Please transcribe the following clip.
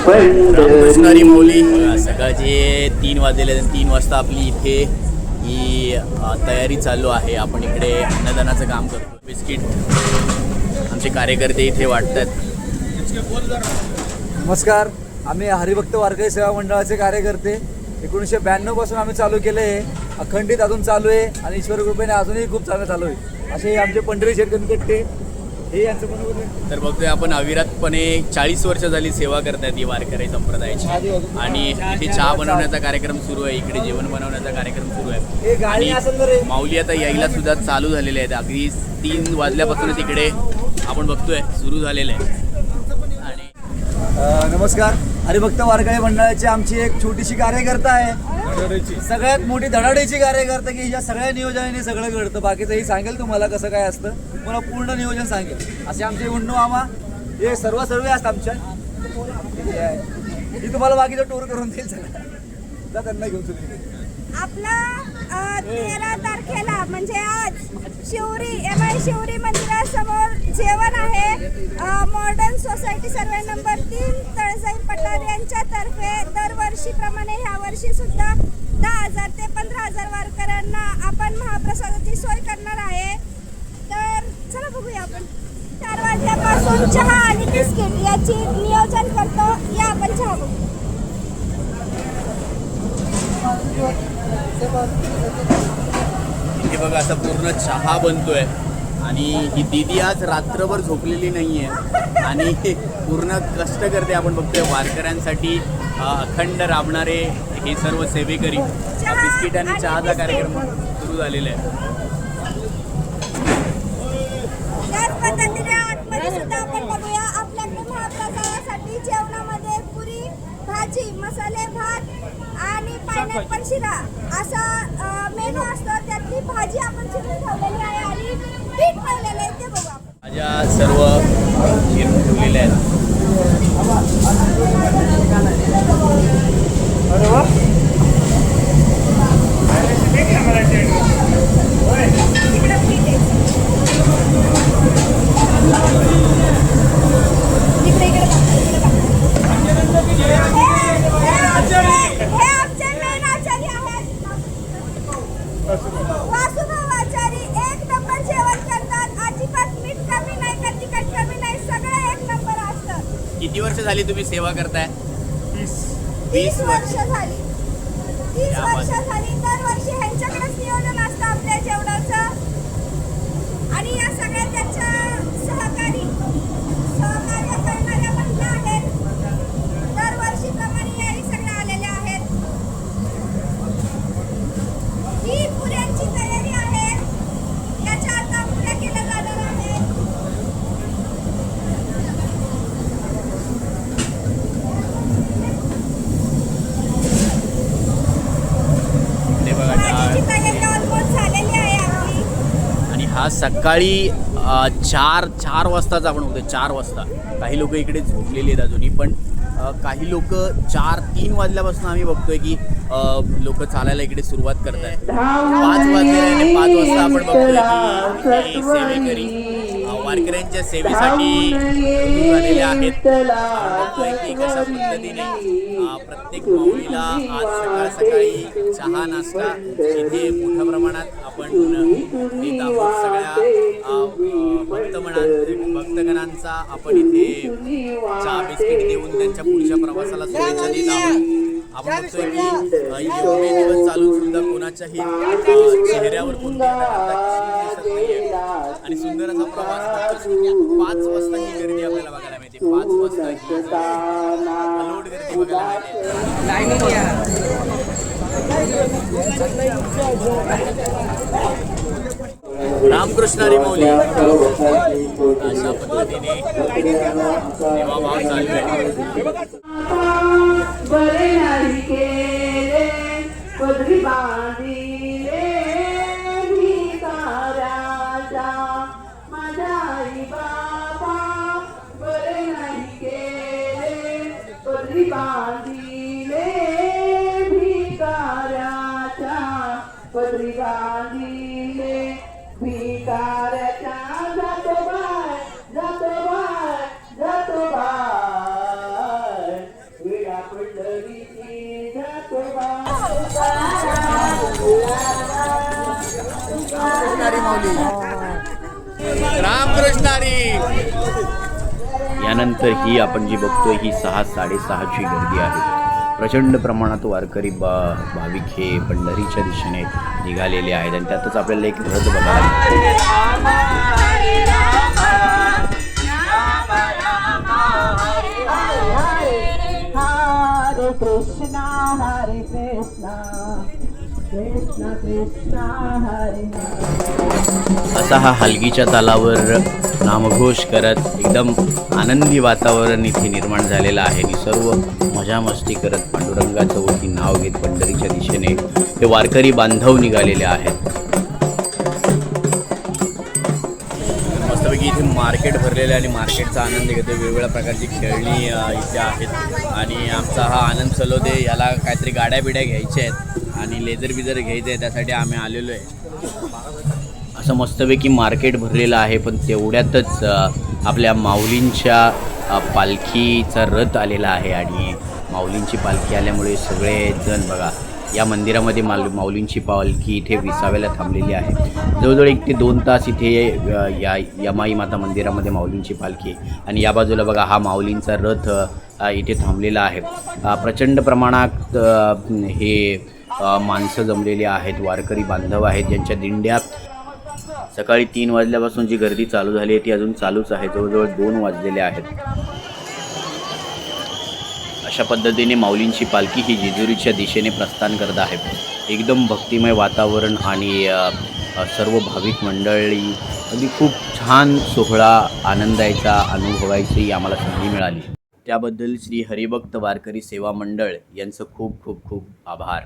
रामकृष्णारी माऊली सकाळचे 3 वाजलेले. 3 वाजता आपली इथे ही तयारी चालू आहे. आपण इकडे अन्नदानाचं काम करतो. बिस्किट आमचे कार्यकर्ते इथे वाटतात. नमस्कार, आम्ही हरिभक्त वारकरी सेवा मंडळाचे कार्यकर्ते. 1992 पासून आम्ही चालू केलं आहे. अखंडित अजून चालू आहे आणि ईश्वर कृपेने अजूनही खूप चांगलं चालू आहे. असे आमचे पंढरी शेटकनकट्टे हे यांचं बरोबर. तर बघतोय आपण अविरतपणे 40 वर्ष झाली सेवा करतायत ही वारकरी संप्रदायाची. आणि इथे चहा बनवण्याचा कार्यक्रम सुरू आहे, इकडे जेवण बनवण्याचा कार्यक्रम सुरू आहे. आणि माऊली आता यायला सुद्धा चालू झालेले आहेत. अगदी 3 वाजल्यापासूनच इकडे आपण बघतोय सुरू झालेलं आहे. आणि नमस्कार, हरिभक्त वारकरी मंडळाची आमची एक छोटीशी कार्यकर्ता आहे. सगळ्यात मोठी धडाडीची कार्यकर्ता की या सगळ्या नियोजनाने सगळं घडतं. बाकीचंही सांगेल तुम्हाला कसं काय असतं, मला पूर्ण नियोजन सांगेल. असे आमचे उन्नू मामा हे सर्व असतात आमच्या. ही तुम्हाला बाकीचं टूर करून देईल सगळं. जा त्यांना घेऊन तुम्ही. आपला 13 तारखेला म्हणजे आज शिवरी MI शिवरी मंदिरासमोर जेवण आहे. Modern society survey number 3 Taljai पठार यांच्यातर्फे दरवर्षीप्रमाणे ह्या वर्षी सुद्धा 10,000 ते 15,000 वारकऱ्यांना आपण महाप्रसादाची सोय करणार आहे. तर चला बघूया. आपण 4 वाजल्यापासून चहा आणि बिस्किट याची नियोजन करतो. या आपण चहा बघू. इथे बघा असा पूर्ण चहा बनतोय. आणि ही दीदी आज रात्रभर झोपलेली नाहीये आणि पूर्ण कष्ट करते. आपण बघतोय वारकऱ्यांसाठी अखंड राबणारे हे सर्व सेवेकरी. बिस्किट आणि चहाचा कार्यक्रम सुरू झालेला आहे. त्याच पद्धतीने आतमध्ये सुद्धा आपण बघूया. आपल्याकडे महाप्रसादासाठी जेवणामध्ये पुरी, भाजी, मसाले भात आणि पायनॅपल शिरा असा मेनू असतो. त्यातली भाजी आपण चिरून ठेवलेली आहे आणि पीठ ठेवलेलं आहे ते बघू आपण. भाज्या सर्व चिरून ठेवलेल्या आहेत. किती वर्ष झाली तुम्ही सेवा करताय? 20 वर्ष झाली. 30 वर्ष झाली. दरवर्षी ह्यांच्याकडेच नियोजन असतं आपल्या जेवणाचं. आणि या सगळ्या त्यांच्या सहकार्य करणाऱ्या महिला आहेत. दरवर्षीप्रमाणे याही सगळ्या आलेल्या आहेत. ही पुऱ्यांची तयारी आहे. याच्या आता पुऱ्या केल्या जाणार आहेत. आणि हा सकाळी 4 वाजताच आपण होतो. 4 वाजता काही लोक इकडे झोपलेले आहेत अजूनही. पण काही लोक 3 वाजल्यापासून आम्ही बघतोय की लोक चालायला इकडे सुरुवात करत आहेत. 5 वाजलेले आणि 5 वाजता आपण बघतोय की सेवेकरी वारकऱ्यांच्या सेवेसाठी झालेले आहेत. बघतोय की कशा पद्धतीने प्रत्येक माऊलीला आज सकाळी चहा नाश्ता इथे मोठ्या प्रमाणात आपण देत आहोत. सगळ्या भक्तगणांचा आपण इथे चहा बिस्किट देऊन त्यांच्या पुढच्या प्रवासाला शुभेच्छा देत आहोत. आपण बघतोय की एवढे दिवस चालून सुद्धा कोणाच्याही चेहऱ्यावर आणि सुंदर असा प्रवास 5 वाजता ही गर्दी आपल्याला बघायला मिळते. 5 वाजता ही लोड गर्दी बघायला मिळते. रामकृष्णारी माऊली अशा पद्धतीने सेवाभाव चालू आहे. माऊली. रामकृष्ण हरी. यानंतर ही आपण जी बघतोय ही 6-6:30ची गर्दी आहे. प्रचंड प्रमाणात वारकरी भाविक हे पंढरीच्या दिशेने निघालेले आहेत आणि त्यातच आपल्याला एक रथ बघायला मिळतो. Krishna Hare Krishna Krishna Krishna Hare Hare. असा हा हलगीच्या तालावर नामघोष करत एकदम आनंदी वातावरण इथे निर्माण झालेलं आहे आणि सर्व मजा मस्ती करत पांडुरंगाचं वरती नाव घेत पंढरीच्या दिशेने हे वारकरी बांधव निघालेले आहेत. मस्तपैकी इथे मार्केट भरलेलं आहे आणि मार्केटचा आनंद घेतो. वेगवेगळ्या प्रकारची खेळणी इथे आहेत आणि आमचा हा आनंद सलोदे याला काहीतरी गाड्या बिड्या घ्यायच्या आहेत आणि लेझर बिझर घ्यायचं आहे, त्यासाठी आम्ही आलेलो आहे. असं मस्तपैकी मार्केट भरलेलं आहे. पण तेवढ्यातच आपल्या माऊलींच्या पालखीचा रथ आलेला आहे आणि माऊलींची पालखी आल्यामुळे सगळेजण बघा या मंदिरामध्ये माऊलींची पालखी इथे विसाव्याला थांबलेली आहे. जवळजवळ 1 ते 2 तास इथे या यमाई माता मंदिरामध्ये माऊलींची पालखी आणि या बाजूला बघा हा माऊलींचा रथ इथे थांबलेला आहे. प्रचंड प्रमाणात हे माणसं जमलेली आहेत, वारकरी बांधव आहेत ज्यांच्या दिंड्या सकाळी 3 वाजल्यापासून जी गर्दी चालू झाली आहे ती अजून चालूच आहे. जवळजवळ 2 वाजलेले आहेत. अशा पद्धतीने माऊलींची पालखी ही जेजुरीच्या दिशेने प्रस्थान करत आहे. एकदम भक्तिमय वातावरण आणि सर्व भाविक मंडळी अगदी खूप छान सोहळा आनंदाचा अनुभवायची आम्हाला संधी मिळाली. त्याबद्दल श्री हरिभक्त वारकरी सेवा मंडळ यांचं खूप खूप खूप आभार.